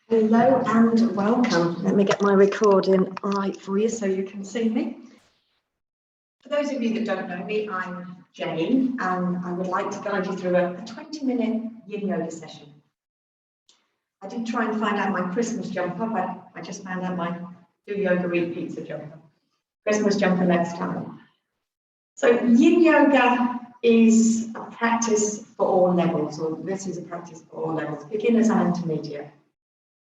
Hello and welcome. Let me get my recording right for you so you can see me. For those of you that don't know me, I'm Jane and I would like to guide you through a 20-minute Yin Yoga session. I did try and find out my Christmas jumper, but I just found out my do yoga, eat pizza jumper. Christmas jumper next time. So Yin Yoga is a practice for all levels, or this is a practice for all levels, beginners and intermediate.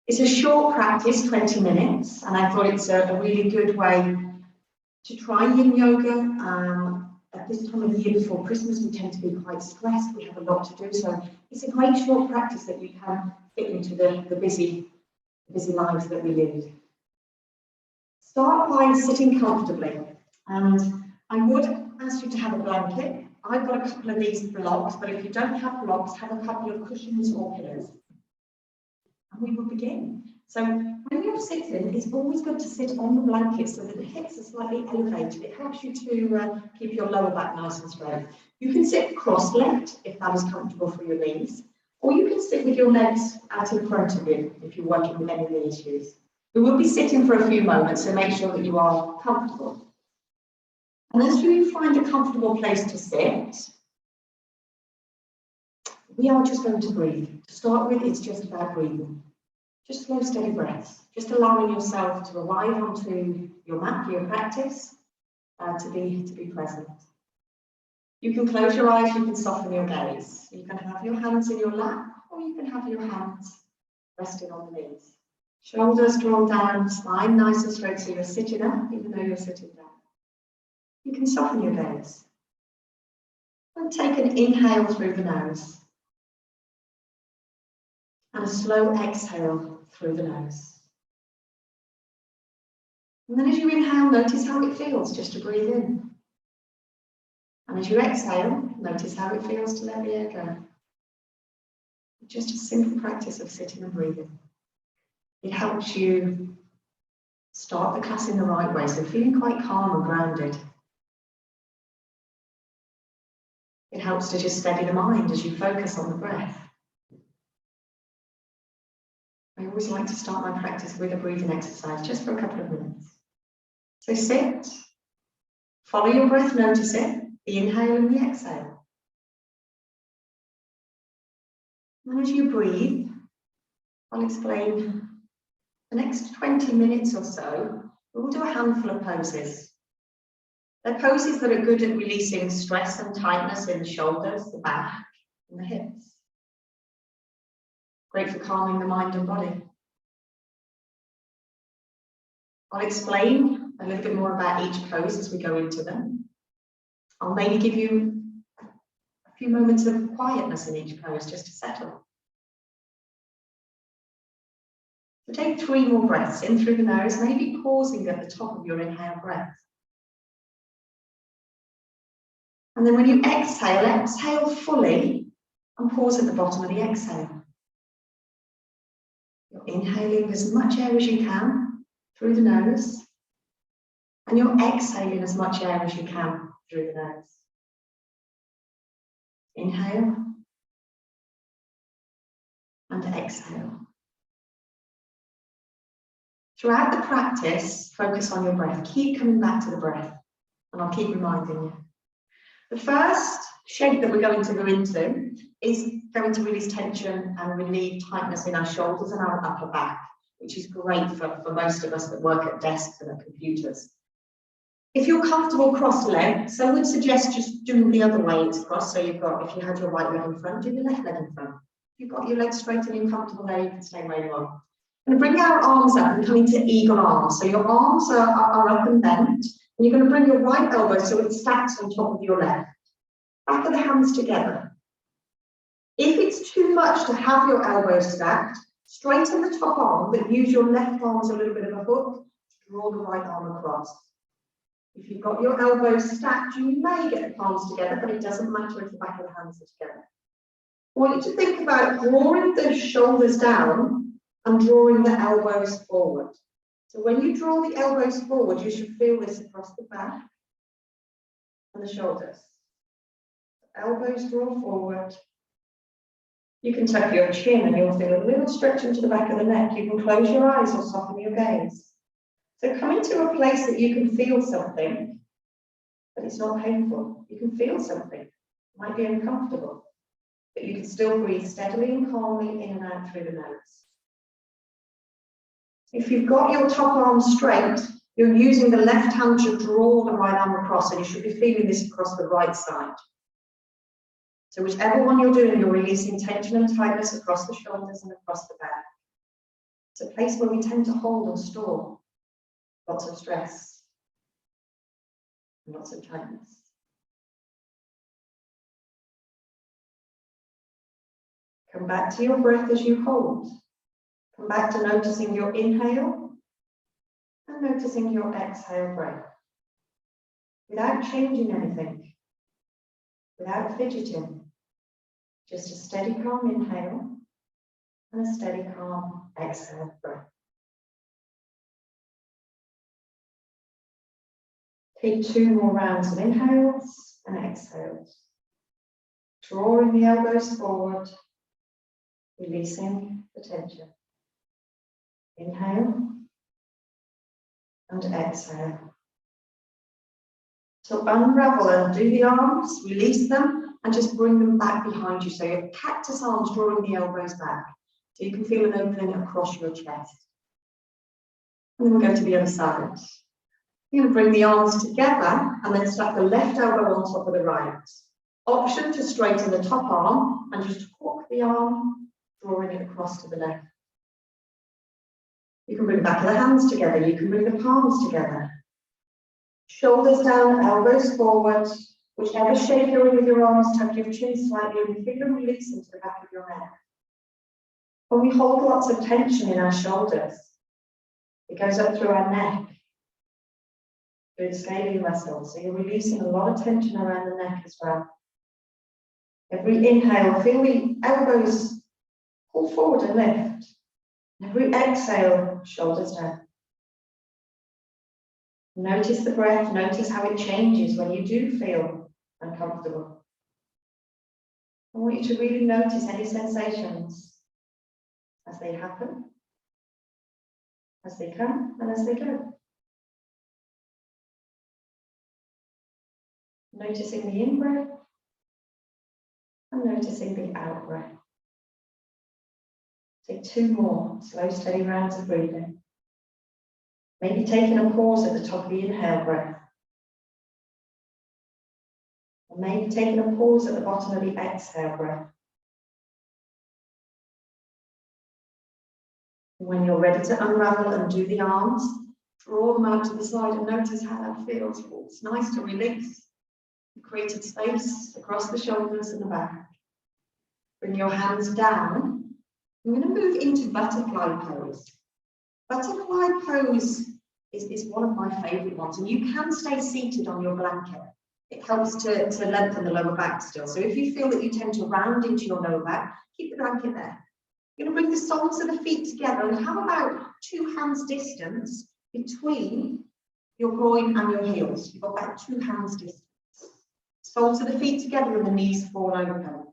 It's a short practice, 20 minutes, and I thought it's a really good way to try Yin Yoga. At this time of the year before Christmas, we tend to be quite stressed, we have a lot to do, so it's a great short practice that you can fit into the busy lives that we lead. Start by sitting comfortably, and I would ask you to have a blanket. I've got a couple of these blocks, but if you don't have blocks, have a couple of cushions or pillows. And we will begin. So when you're sitting, it's always good to sit on the blanket so that the hips are slightly elevated. It helps you to keep your lower back nice and straight. You can sit cross-legged if that is comfortable for your knees, or you can sit with your legs out in front of you if you're working with any knee issues. We will be sitting for a few moments, so make sure that you are comfortable. And as you find a comfortable place to sit, we are just going to breathe. To start with, it's just about breathing. Just slow, steady breaths. Just allowing yourself to arrive onto your mat for your practice, to be present. You can close your eyes, you can soften your gaze. You can have your hands in your lap, or you can have your hands resting on the knees. Shoulders drawn down, spine nice and straight, so you're sitting up, even though you're sitting down. You can soften your gaze. And take an inhale through the nose. And a slow exhale through the nose. And then as you inhale, notice how it feels just to breathe in. And as you exhale, notice how it feels to let the air go. Just a simple practice of sitting and breathing. It helps you start the class in the right way, so feeling quite calm and grounded. It helps to just steady the mind as you focus on the breath. I always like to start my practice with a breathing exercise, just for a couple of minutes. So sit, follow your breath, notice it, the inhale and the exhale. And as you breathe, I'll explain the next 20 minutes or so, we'll do a handful of poses. They're poses that are good at releasing stress and tightness in the shoulders, the back, and the hips. Great for calming the mind and body. I'll explain a little bit more about each pose as we go into them. I'll maybe give you a few moments of quietness in each pose just to settle. So take 3 more breaths in through the nose, maybe pausing at the top of your inhale breath. And then when you exhale, exhale fully and pause at the bottom of the exhale. You're inhaling as much air as you can through the nose, and you're exhaling as much air as you can through the nose. Inhale and exhale. Throughout the practice, focus on your breath. Keep coming back to the breath, and I'll keep reminding you. The first shape that we're going to go into is going to release tension and relieve tightness in our shoulders and our upper back, which is great for most of us that work at desks and at computers. If you're comfortable cross-legged, so I would suggest just doing the other way it's crossed. So you've got, if you had your right leg in front, do your left leg in front. If you've got your legs straight and you're comfortable there, you can stay where you are. And bring our arms up and come into eagle arms. So your arms are up and bent, and you're going to bring your right elbow so it stacks on top of your left. Back of the hands together. If it's too much to have your elbows stacked, straighten the top arm, but use your left arm as a little bit of a hook to draw the right arm across. If you've got your elbows stacked, you may get the palms together, but it doesn't matter if the back of the hands are together. I want you to think about drawing the shoulders down and drawing the elbows forward. So when you draw the elbows forward, you should feel this across the back and the shoulders. Elbows draw forward You can tuck your chin and you'll feel a little stretch into the back of the neck. You can close your eyes or soften your gaze. So come into a place that you can feel something, but it's not painful. You can feel something. It might be uncomfortable, but you can still breathe steadily and calmly in and out through the nose. If you've got your top arm straight, you're using the left hand to draw the right arm across, and you should be feeling this across the right side. So whichever one you're doing, you're releasing tension and tightness across the shoulders and across the back. It's a place where we tend to hold and store lots of stress and lots of tightness. Come back to your breath as you hold. Come back to noticing your inhale and noticing your exhale breath. Without changing anything, without fidgeting, just a steady, calm inhale and a steady, calm exhale breath. Take 2 more rounds of inhales and exhales. Drawing the elbows forward, releasing the tension. Inhale and exhale. So unravel and do the arms, release them, and just bring them back behind you. So your cactus arms drawing the elbows back. So you can feel an opening across your chest. And then we'll go to the other side. You're going to bring the arms together and then stack the left elbow on top of the right. Option to straighten the top arm and just hook the arm, drawing it across to the left. You can bring the back of the hands together. You can bring the palms together. Shoulders down, elbows forward. Whichever shape you're in with your arms, tuck your chin slightly and feel a release into the back of your neck. When we hold lots of tension in our shoulders, it goes up through our neck, through the scaly muscles. So you're releasing a lot of tension around the neck as well. Every inhale, feel the elbows pull forward and lift. Every exhale, shoulders down. Notice the breath, notice how it changes when you do feel uncomfortable. I want you to really notice any sensations as they happen, as they come, and as they go. Noticing the in-breath and noticing the out-breath. Take 2 more slow, steady rounds of breathing. Maybe taking a pause at the top of the inhale breath. And maybe taking a pause at the bottom of the exhale breath. And when you're ready to unravel and do the arms, draw them out to the side and notice how that feels. It's nice to release. You created space across the shoulders and the back. Bring your hands down. I'm going to move into butterfly pose. Butterfly pose is one of my favourite ones, and you can stay seated on your blanket. It helps to lengthen the lower back still. So if you feel that you tend to round into your lower back, keep the blanket there. You're going to bring the soles of the feet together and have about 2 hands distance between your groin and your heels. You've got about 2 hands distance. Soles of the feet together and the knees fall open.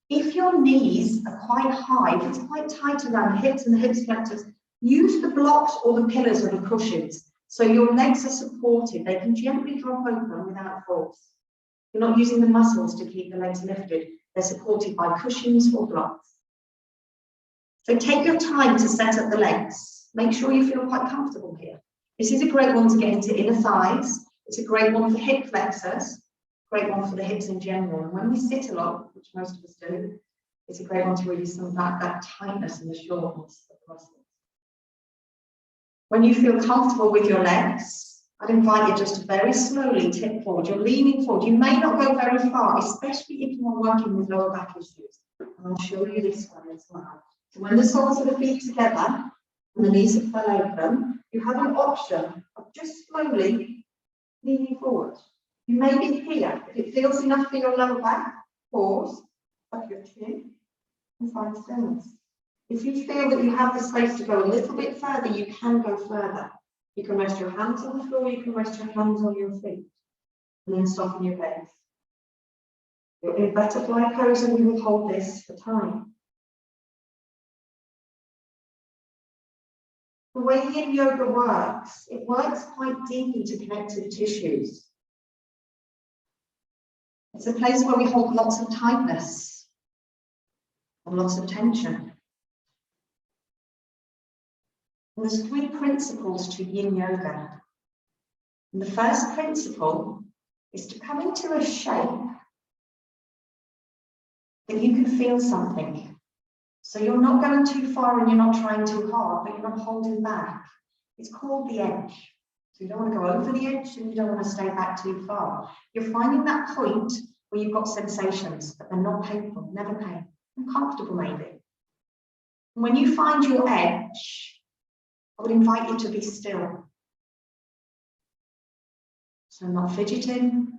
If your knees are quite high, if it's quite tight around the hips and the hip flexors, use the blocks or the pillars or the cushions so your legs are supported. They can gently drop open without force. You're not using the muscles to keep the legs lifted. They're supported by cushions or blocks. So take your time to set up the legs. Make sure you feel quite comfortable here. This is a great one to get into inner thighs. It's a great one for hip flexors. Great one for the hips in general. And when we sit a lot, which most of us do, it's a great one to release some of that tightness and the shortness of the muscles. When you feel comfortable with your legs, I'd invite you just to very slowly tip forward. You're leaning forward. You may not go very far, especially if you are working with lower back issues. And I'll show you this one as well. So when the soles of the feet together and the knees are fell open, you have an option of just slowly leaning forward. You may be here. If it feels enough for your lower back, pause, tuck your chin, and find stillness. If you feel that you have the space to go a little bit further, you can go further. You can rest your hands on the floor, you can rest your hands on your feet, and then soften your gaze. You're in butterfly pose and we will hold this for time. The way Yin Yoga works, it works quite deep into connective tissues. It's a place where we hold lots of tightness and lots of tension. And there's 3 principles to Yin Yoga. And the first principle is to come into a shape that you can feel something. So you're not going too far and you're not trying too hard, but you're not holding back. It's called the edge. So you don't want to go over the edge and you don't want to stay back too far. You're finding that point where you've got sensations, but they're not painful, never pain, uncomfortable maybe. And when you find your edge, I would invite you to be still. So not fidgeting,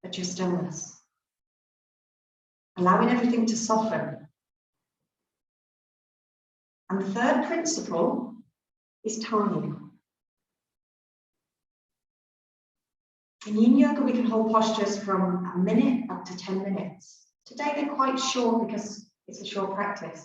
but your stillness. Allowing everything to soften. And the third principle is time. In Yin Yoga, we can hold postures from a minute up to 10 minutes. Today, they're quite short because it's a short practice.